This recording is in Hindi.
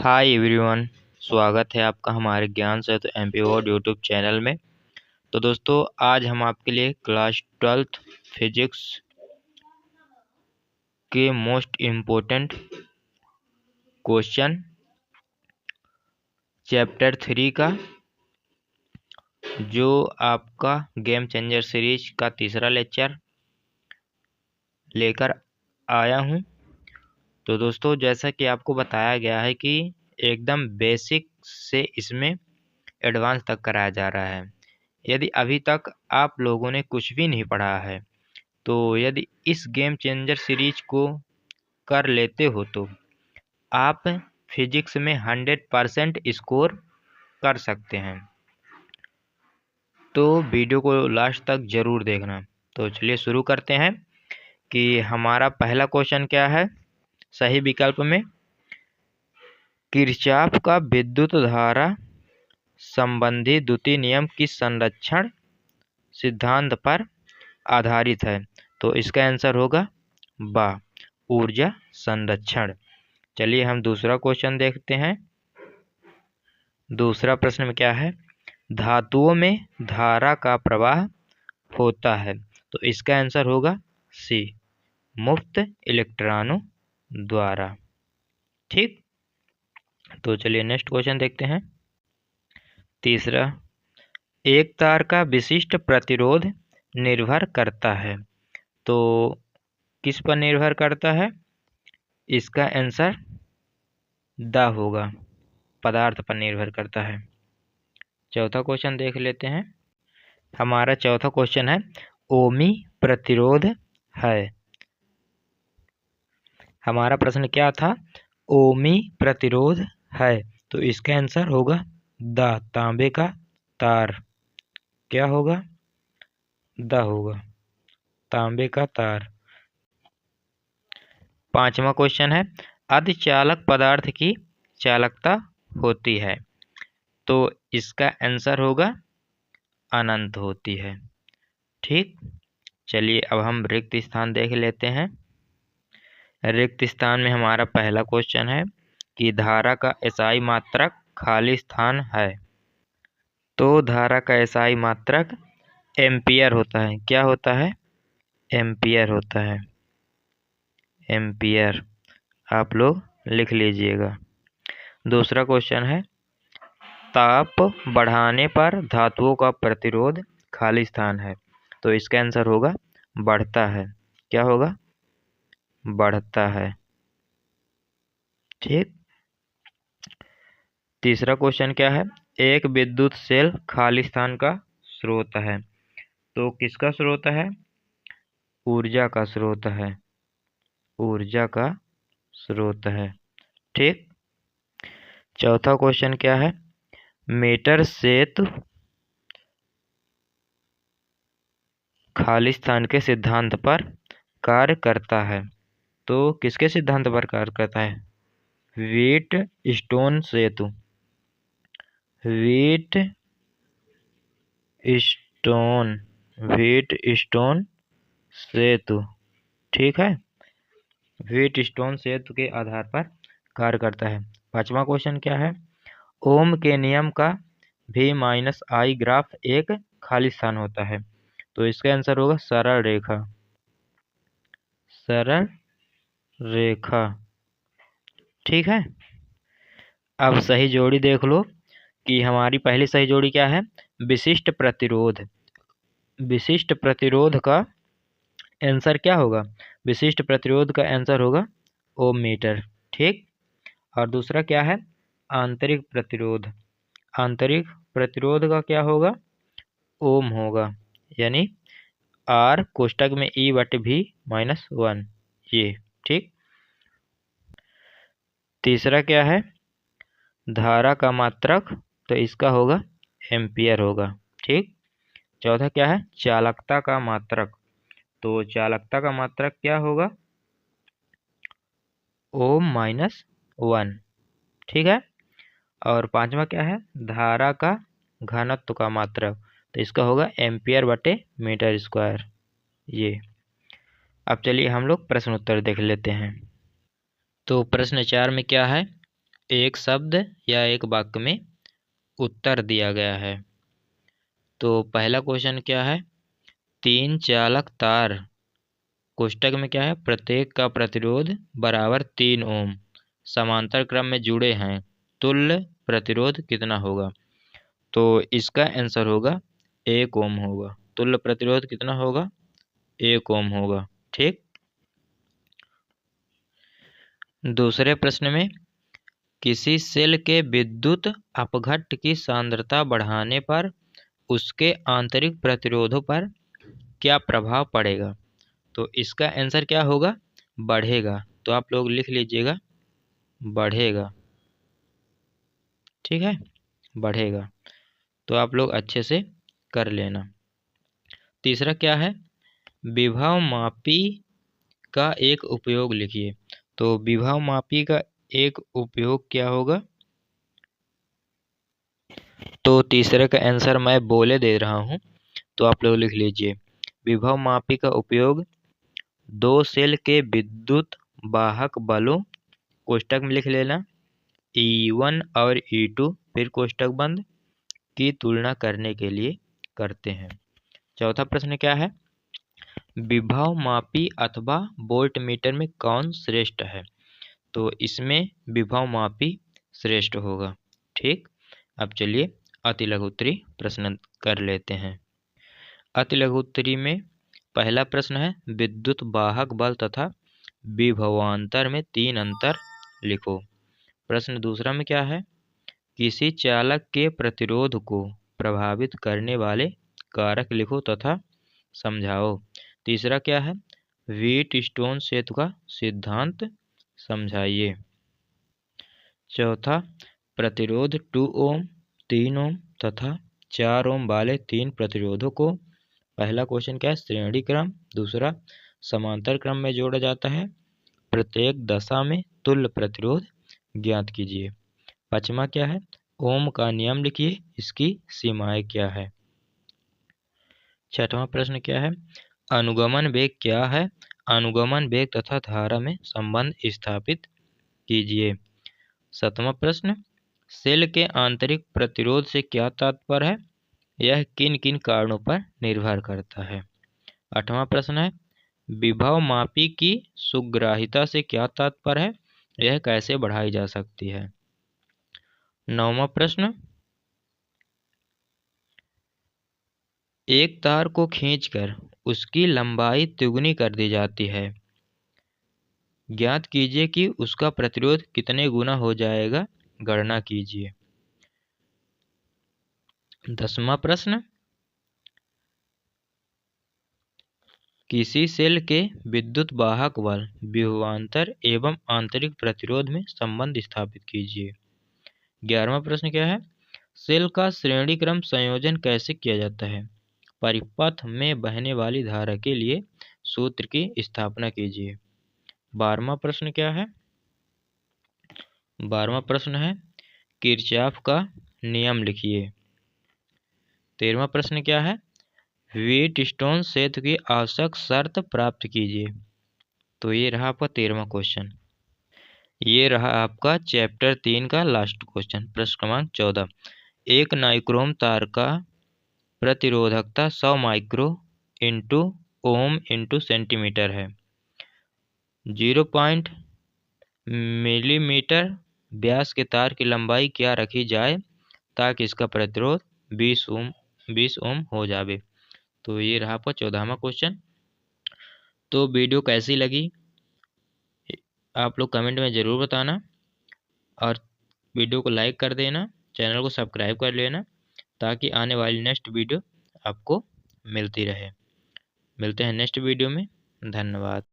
हाय एवरीवन, स्वागत है आपका हमारे ज्ञान सेतु एमपी बोर्ड यूट्यूब चैनल में। तो दोस्तों, आज हम आपके लिए क्लास 12th फिजिक्स के मोस्ट इम्पोर्टेंट क्वेश्चन चैप्टर 3 का, जो आपका गेम चेंजर सीरीज का तीसरा लेक्चर लेकर आया हूं। तो दोस्तों, जैसा कि आपको बताया गया है कि एकदम बेसिक से इसमें एडवांस तक कराया जा रहा है। यदि अभी तक आप लोगों ने कुछ भी नहीं पढ़ा है, तो यदि इस गेम चेंजर सीरीज को कर लेते हो तो आप फिजिक्स में 100% स्कोर कर सकते हैं। तो वीडियो को लास्ट तक जरूर देखना। तो चलिए शुरू करते हैं कि हमारा पहला क्वेश्चन क्या है। सही विकल्प में किरचॉफ का विद्युत धारा संबंधी द्वितीय नियम किस संरक्षण सिद्धांत पर आधारित है। तो इसका आंसर होगा बा, ऊर्जा संरक्षण। चलिए हम दूसरा क्वेश्चन देखते हैं। दूसरा प्रश्न में क्या है, धातुओं में धारा का प्रवाह होता है। तो इसका आंसर होगा सी, मुफ्त इलेक्ट्रॉनों द्वारा। ठीक, तो चलिए नेक्स्ट क्वेश्चन देखते हैं। तीसरा, एक तार का विशिष्ट प्रतिरोध निर्भर करता है। तो किस पर निर्भर करता है? इसका आंसर द होगा, पदार्थ पर निर्भर करता है। चौथा क्वेश्चन देख लेते हैं। हमारा चौथा क्वेश्चन है, ओमी प्रतिरोध है। हमारा प्रश्न क्या था? ओमी प्रतिरोध है। तो इसका आंसर होगा द, तांबे का तार। क्या होगा? द होगा, तांबे का तार। पांचवा क्वेश्चन है, अर्धचालक पदार्थ की चालकता होती है। तो इसका आंसर होगा अनंत होती है। ठीक, चलिए अब हम रिक्त स्थान देख लेते हैं। रिक्त स्थान में हमारा पहला क्वेश्चन है कि धारा का एसआई मात्रक खाली स्थान है। तो धारा का एसआई मात्रक एम्पियर होता है। क्या होता है? एम्पियर होता है। एम्पियर आप लोग लिख लीजिएगा। दूसरा क्वेश्चन है, ताप बढ़ाने पर धातुओं का प्रतिरोध खाली स्थान है। तो इसका आंसर होगा बढ़ता है। क्या होगा? बढ़ता है। ठीक, तीसरा क्वेश्चन क्या है, एक विद्युत सेल खाली स्थान का स्रोत है। तो किसका स्रोत है? ऊर्जा का स्रोत है। ऊर्जा का स्रोत है। ठीक, चौथा क्वेश्चन क्या है, मीटर सेतु खाली स्थान के सिद्धांत पर कार्य करता है। तो किसके सिद्धांत पर कार्य करता है? व्हीट स्टोन सेतु। व्हीट स्टोन सेतु। ठीक है, व्हीट स्टोन सेतु के आधार पर कार्य करता है। पांचवा क्वेश्चन क्या है, ओम के नियम का V-I ग्राफ एक खाली स्थान होता है। तो इसका आंसर होगा सरल रेखा। सरल रेखा। ठीक है, अब सही जोड़ी देख लो कि हमारी पहली सही जोड़ी क्या है, विशिष्ट प्रतिरोध। विशिष्ट प्रतिरोध का आंसर क्या होगा? विशिष्ट प्रतिरोध का आंसर होगा ओम मीटर। ठीक, और दूसरा क्या है, आंतरिक प्रतिरोध। आंतरिक प्रतिरोध का क्या होगा? ओम होगा, यानी R कोष्टक में E/V-1 ये। ठीक, तीसरा क्या है, धारा का मात्रक। तो इसका होगा एम्पियर होगा। ठीक, चौथा क्या है, चालकता का मात्रक। तो चालकता का मात्रक क्या होगा? Ω-1। ठीक है, और पांचवा क्या है, धारा का घनत्व का मात्रक। तो इसका होगा एम्पियर/मीटर स्क्वायर ये। अब चलिए हम लोग प्रश्न उत्तर देख लेते हैं। तो प्रश्न 4 में क्या है, एक शब्द या एक वाक्य में उत्तर दिया गया है। तो पहला क्वेश्चन क्या है, 3 चालक तार कोष्टक में क्या है, प्रत्येक का प्रतिरोध बराबर 3 ओम समांतर क्रम में जुड़े हैं, तुल्य प्रतिरोध कितना होगा। तो इसका आंसर होगा 1 ओम होगा। तुल्य प्रतिरोध कितना होगा, 1 ओम होगा। ठीक। दूसरे प्रश्न में, किसी सेल के विद्युत अपघट्ट की सांद्रता बढ़ाने पर उसके आंतरिक प्रतिरोधों पर क्या प्रभाव पड़ेगा। तो इसका आंसर क्या होगा, बढ़ेगा। तो आप लोग लिख लीजिएगा बढ़ेगा। ठीक है, बढ़ेगा। तो आप लोग अच्छे से कर लेना। तीसरा क्या है, विभव मापी का एक उपयोग लिखिए। तो विभव मापी का एक उपयोग क्या होगा। तो तीसरे का आंसर मैं बोले दे रहा हूं, तो आप लोग लिख लीजिए। विभव मापी का उपयोग 2 सेल के विद्युत वाहक बलों, कोष्टक में लिख लेना, E1 और E2 फिर कोष्टक बंद, की तुलना करने के लिए करते हैं। चौथा प्रश्न क्या है, विभव मापी अथवा वोल्ट मीटर में कौन श्रेष्ठ है। तो इसमें विभव मापी श्रेष्ठ होगा। ठीक। अब चलिए अति लघु उत्तरी प्रश्न कर लेते हैं। अति लघु उत्तरी में पहला प्रश्न है, विद्युत वाहक बल तथा विभवांतर में 3 अंतर लिखो। प्रश्न दूसरा में क्या है, किसी चालक के प्रतिरोध को प्रभावित करने वाले कारक लिखो तथा समझाओ। तीसरा क्या है, व्हीटस्टोन सेतु का सिद्धांत समझाइए। चौथा, प्रतिरोध 2 ओम, 3 ओम तथा 4 ओम वाले 3 प्रतिरोधों को, पहला क्वेश्चन क्या है, श्रेणी क्रम, दूसरा समांतर क्रम में जोड़ा जाता है, प्रत्येक दशा में तुल्य प्रतिरोध ज्ञात कीजिए। पांचवा क्या है, ओम का नियम लिखिए, इसकी सीमाएं क्या है। छठवां प्रश्न क्या है, अनुगमन वेग क्या है, अनुगमन वेग तथा धारा में संबंध स्थापित कीजिए। सातवां प्रश्न, सेल के आंतरिक प्रतिरोध से क्या तात्पर्य है, यह किन किन कारणों पर निर्भर करता है। आठवां प्रश्न है, विभव मापी की सुग्राहिता से क्या तात्पर्य है, यह कैसे बढ़ाई जा सकती है। नौवां प्रश्न, एक तार को खींचकर उसकी लंबाई तिगुनी कर दी जाती है, ज्ञात कीजिए कि उसका प्रतिरोध कितने गुना हो जाएगा, गणना कीजिए। 10वां प्रश्न, किसी सेल के विद्युत वाहक बल, विभवांतर एवं आंतरिक प्रतिरोध में संबंध स्थापित कीजिए। 11वां प्रश्न क्या है, सेल का श्रेणी क्रम संयोजन कैसे किया जाता है, परिपथ में बहने वाली धारा के लिए सूत्र की स्थापना कीजिए। 12वां प्रश्न क्या है, 12वां प्रश्न है, किरचॉफ का नियम लिखिए। 13वां प्रश्न क्या है, व्हीटस्टोन सेतु की आवश्यक शर्त प्राप्त कीजिए। तो ये रहा आपका 13वां क्वेश्चन। ये रहा आपका चैप्टर 3 का लास्ट क्वेश्चन। प्रश्न क्रमांक 14, एक नाइक्रोम तार का प्रतिरोधकता 100 micro into ohm into centimetre है, 0 मिलीमीटर व्यास के तार की लंबाई क्या रखी जाए ताकि इसका प्रतिरोध 20 ओम हो जाए। तो ये रहा आपका 14वां क्वेश्चन। तो वीडियो कैसी लगी आप लोग कमेंट में ज़रूर बताना, और वीडियो को लाइक कर देना, चैनल को सब्सक्राइब कर लेना, ताकि आने वाली नेक्स्ट वीडियो आपको मिलती रहे। मिलते हैं नेक्स्ट वीडियो में। धन्यवाद।